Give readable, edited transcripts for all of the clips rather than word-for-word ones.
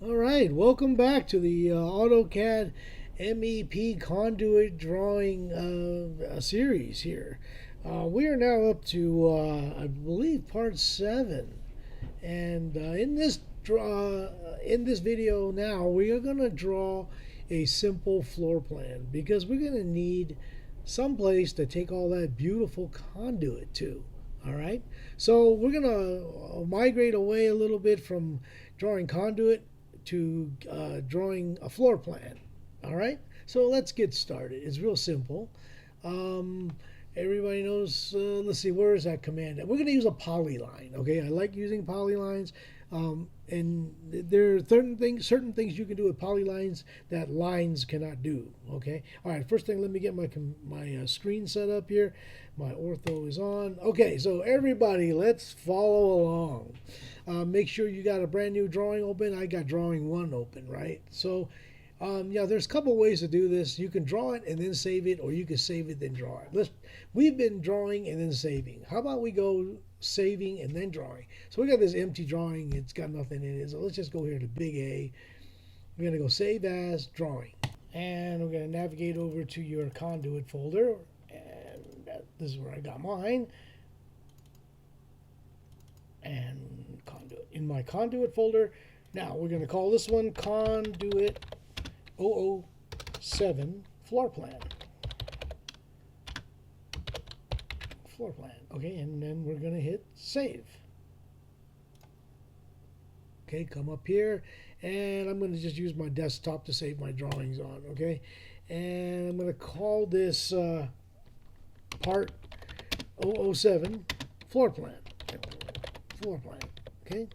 All right, welcome back to the AutoCAD MEP Conduit drawing series here. We are now up to, I believe, part 7, and in this video now, we are going to draw a simple floor plan because we're going to need some place to take all that beautiful conduit to. All right, so we're going to migrate away a little bit from drawing conduit to drawing a floor plan. All right, so let's get started. It's real simple. Um, Everybody knows. Let's see, where is that command? We're going to use a polyline. Okay, I like using polylines. And there are certain things you can do with polylines that lines cannot do. Okay. All right. First thing, let me get my screen set up here. My ortho is on. Okay. So everybody, let's follow along. Make sure you got a brand new drawing open. I got drawing one open, right? So yeah, there's a couple ways to do this. You can draw it and then save it, or you can save it then draw it. We've been drawing and then saving. How about we go saving and then drawing? So we got this empty drawing. It's got nothing in it. So let's just go here to big A. We're going to go save as drawing. And we're going to navigate over to your conduit folder. And this is where I got mine. And conduit. In my conduit folder, now we're going to call this one Conduit 007 floor plan. Floor plan. Okay, and then we're going to hit save. Okay, come up here, and I'm going to just use my desktop to save my drawings on. Okay, and I'm going to call this part 007 floor plan. Floor plan. Okay.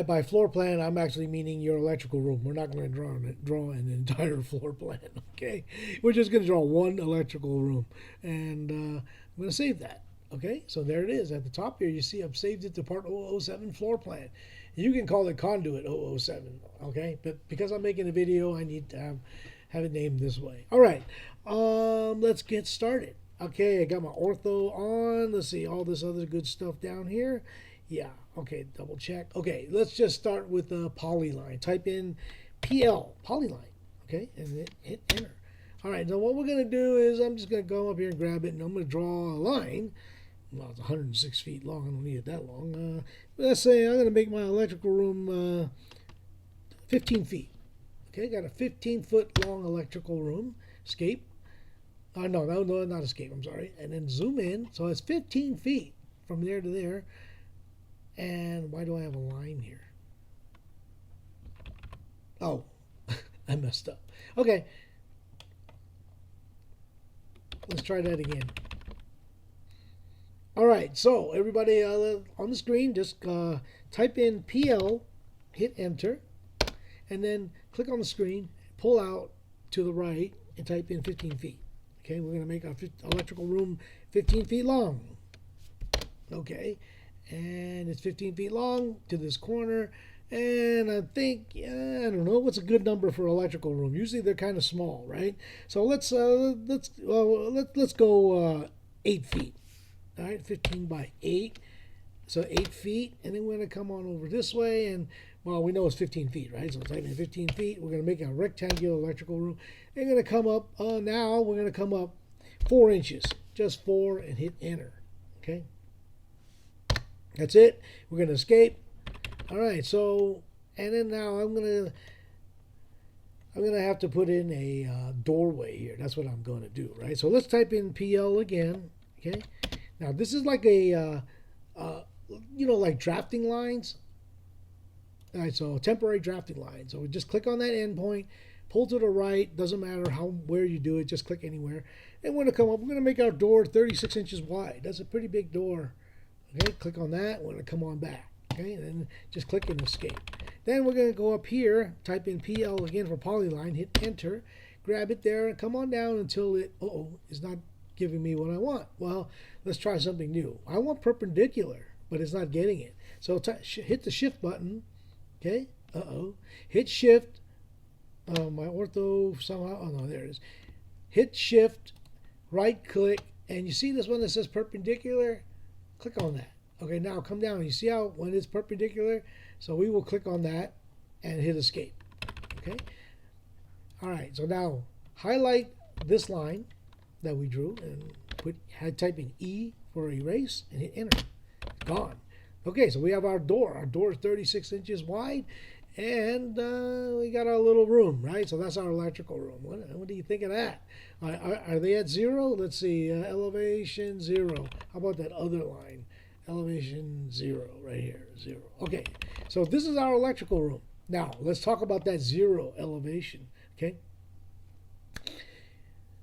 By floor plan, I'm actually meaning your electrical room. We're not going to draw an entire floor plan, okay? We're just going to draw one electrical room, and I'm going to save that, okay? So there it is. At the top here, you see I've saved it to part 007 floor plan. You can call it Conduit 007, okay? But because I'm making a video, I need to have it named this way. All right, let's get started. Okay, I got my ortho on. Let's see all this other good stuff down here. Yeah, okay, double check. Okay, let's just start with the polyline. Type in PL, polyline, okay, and hit enter. All right, now what we're going to do is I'm just going to go up here and grab it, and I'm going to draw a line. Well, it's 106 feet long. I don't need it that long. Let's say I'm going to make my electrical room 15 feet. Okay, got a 15-foot long electrical room. Escape. No, not escape. I'm sorry. And then zoom in. So it's 15 feet from there to there. And why do I have a line here? Oh, I messed up. Okay. Let's try that again. All right, so everybody on the screen, just type in PL, hit enter, and then click on the screen, pull out to the right, and type in 15 feet. Okay, we're going to make our electrical room 15 feet long. Okay. And it's 15 feet long to this corner, and I think I don't know what's a good number for electrical room. Usually they're kind of small, right? So let's go 8 feet. All right, 15 by 8, so 8 feet, and then we're going to come on over this way, and well, we know it's 15 feet, right? So type in 15 feet. We're going to make a rectangular electrical room. They're going to come up now. We're going to come up 4 inches, just 4, and hit enter. Okay. That's it. We're going to escape. All right. So, and then now I'm going to have to put in a doorway here. That's what I'm going to do, right? So let's type in PL again. Okay. Now this is like a, like drafting lines. All right. So temporary drafting line. So we just click on that endpoint, pull to the right. Doesn't matter where you do it. Just click anywhere. And we're going to come up. We're going to make our door 36 inches wide. That's a pretty big door. Okay, click on that. We're going to come on back. Okay, and then just click and escape. Then we're going to go up here, type in PL again for polyline, hit enter, grab it there, and come on down until it, is not giving me what I want. Well, let's try something new. I want perpendicular, but it's not getting it. So hit the shift button. Okay, hit shift. My ortho somehow, no, there it is. Hit shift, right click, and you see this one that says perpendicular? Click on that. Okay, now come down. You see how when it's perpendicular? So we will click on that and hit escape. Okay. All right. So now highlight this line that we drew and type in E for erase and hit enter. Gone. Okay, so we have our door. Our door is 36 inches wide, and we got our little room, right? So that's our electrical room. What do you think of that? Are they at 0? Let's see. Elevation 0. How about that other line? Elevation 0 right here. 0. Okay, so this is our electrical room. Now, let's talk about that 0 elevation, okay?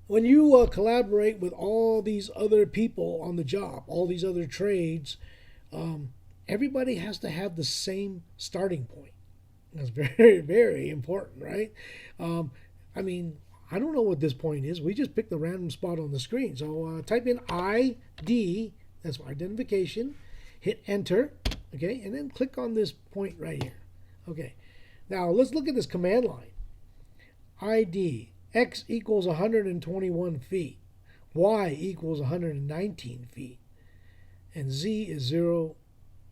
When you collaborate with all these other people on the job, all these other trades, everybody has to have the same starting point. That's very, very important, right? I mean, I don't know what this point is. We just picked a random spot on the screen. So type in ID, that's for identification, hit enter, okay, and then click on this point right here. Okay, now let's look at this command line. ID, X equals 121 feet, Y equals 119 feet, and Z is 0.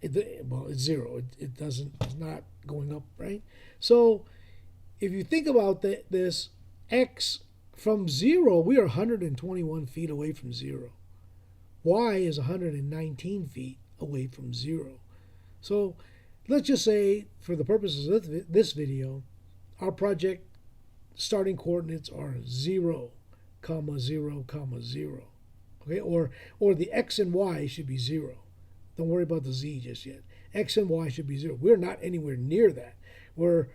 Well, it's 0. It's not going up, right? So if you think about this, X from 0, we are 121 feet away from 0. Y is 119 feet away from 0. So let's just say, for the purposes of this video, our project starting coordinates are 0, 0, 0. Okay, or the X and Y should be 0. Don't worry about the Z just yet. X and Y should be 0. We're not anywhere near that. We're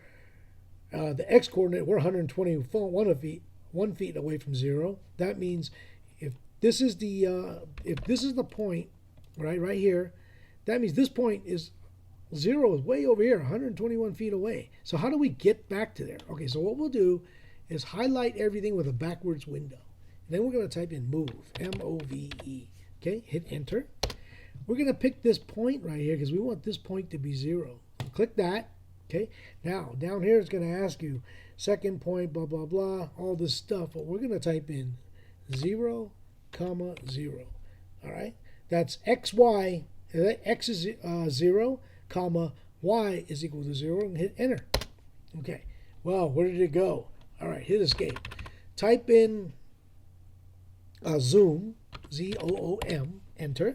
the X coordinate, we're 1 feet away from 0. That means if this is the point, right here, that means this point is 0 is way over here, 121 feet away. So how do we get back to there? Okay, so what we'll do is highlight everything with a backwards window. And then we're going to type in move, M-O-V-E. Okay, hit enter. We're going to pick this point right here because we want this point to be 0. Click that. Okay, now down here it's going to ask you second point, blah, blah, blah, all this stuff. But we're going to type in 0, 0. All right, that's X, Y. X is 0, Y is equal to 0, and hit enter. Okay, well, where did it go? All right, hit escape. Type in zoom, Z-O-O-M, enter.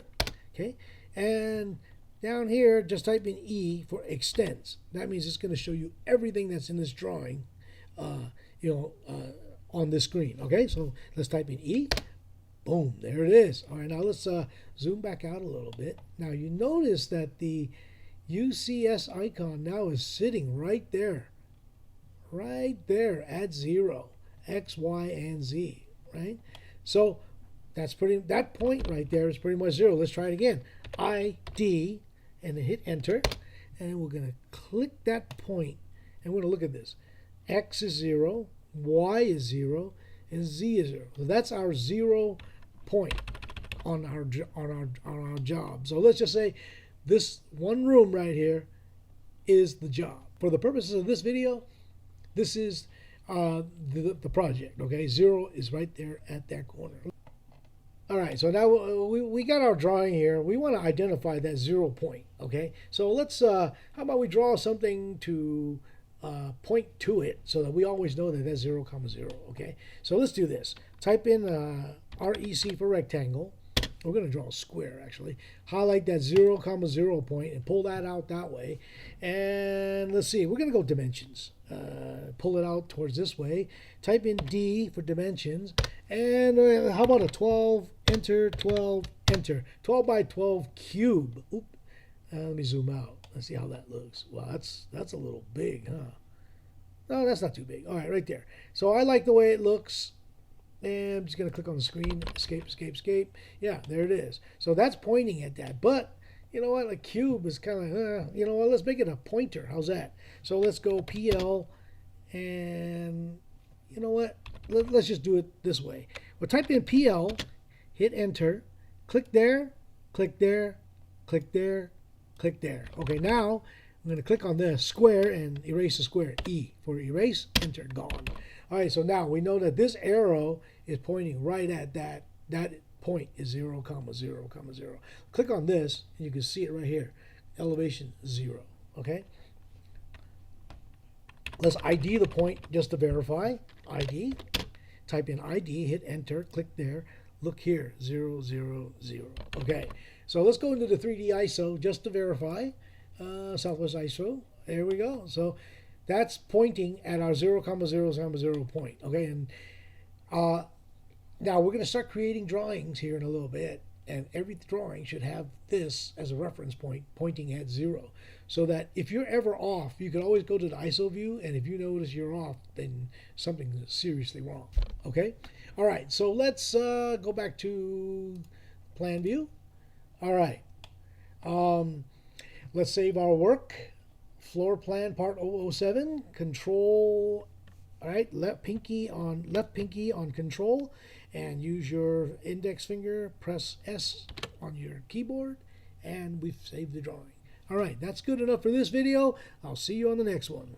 Okay, and down here, just type in E for extents. That means it's going to show you everything that's in this drawing, on this screen. Okay, so let's type in E. Boom, there it is. All right, now let's zoom back out a little bit. Now you notice that the UCS icon now is sitting right there at 0, X, Y, and Z, right? So that point right there is pretty much 0. Let's try it again. ID, and then hit enter, and we're going to click that point, and we're going to look at this. X is 0, Y is 0, and Z is 0. So that's our 0 point on our job. So let's just say this one room right here is the job. For the purposes of this video, this is the project. Okay, 0 is right there at that corner. All right, so now we got our drawing here. We want to identify that 0 point, okay? So let's, how about we draw something to point to it so that we always know that that's 0, 0, okay? So let's do this. Type in REC for rectangle. We're going to draw a square, actually. Highlight that 0, 0 point and pull that out that way. And let's see, we're going to go dimensions. Pull it out towards this way. Type in D for dimensions. And how about a 12, enter, 12, enter. 12 by 12 cube. Oop. Let me zoom out. Let's see how that looks. Wow, that's a little big, huh? No, that's not too big. All right, right there. So I like the way it looks. And I'm just going to click on the screen. Escape, escape, escape. Yeah, there it is. So that's pointing at that. But, you know what? A cube is kind of, you know what? Let's make it a pointer. How's that? So let's go PL. And, you know what? Let's just do it this way. We'll type in PL. Hit enter. Click there. Click there. Click there. Click there. Okay, now I'm going to click on the square and erase the square. E for erase. Enter. Gone. All right, so now we know that this arrow is pointing right at that point is 0, comma 0, comma 0. Click on this, and you can see it right here. Elevation 0. Okay. Let's ID the point just to verify. ID. Type in ID, hit enter, click there. Look here, 0, 0, 0. Okay. So let's go into the 3D ISO just to verify. Southwest ISO. There we go. So that's pointing at our 0, comma 0, comma 0 point. Okay. And now we're going to start creating drawings here in a little bit, and every drawing should have this as a reference point pointing at 0, so that if you're ever off, you can always go to the ISO view, and if you notice you're off, then something is seriously wrong. Okay? All right, so let's go back to plan view. All right. Let's save our work. Floor plan part 007, control. All right, left pinky on control, and use your index finger, press S on your keyboard, and we've saved the drawing. All right, that's good enough for this video. I'll see you on the next one.